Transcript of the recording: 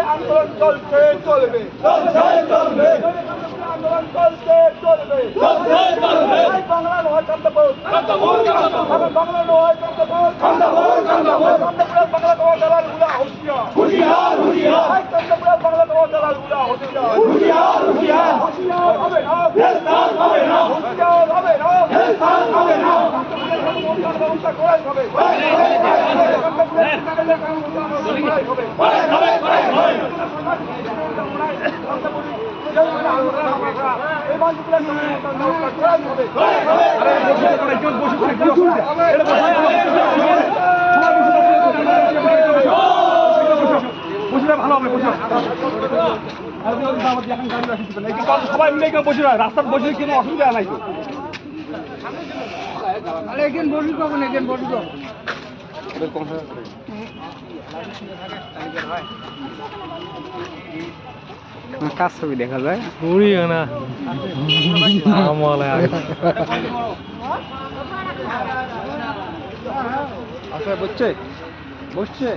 আন্দোলন চলছে চলবে আন্দোলন চলছে চলবে বাংলা নয় কান্দাপুর বাংলা নয় কান্দাপুর বাংলা তোমার দালাল গুলা হুঁশিয়ার কান্দাপুর বাংলা তোমার দালাল গুলা হুঁশিয়ার হবে না হুঁশিয়ার হবে না ব্যবস্থা করাই হবে ভালো হবে সবাই মিলে কেউ বসে রাস্তার বসে কোনো অসুবিধা নাই তো এখানে বসি কখন এখানে বসি কাজ ছবি দেখা যায় পুরি না আচ্ছা বসছে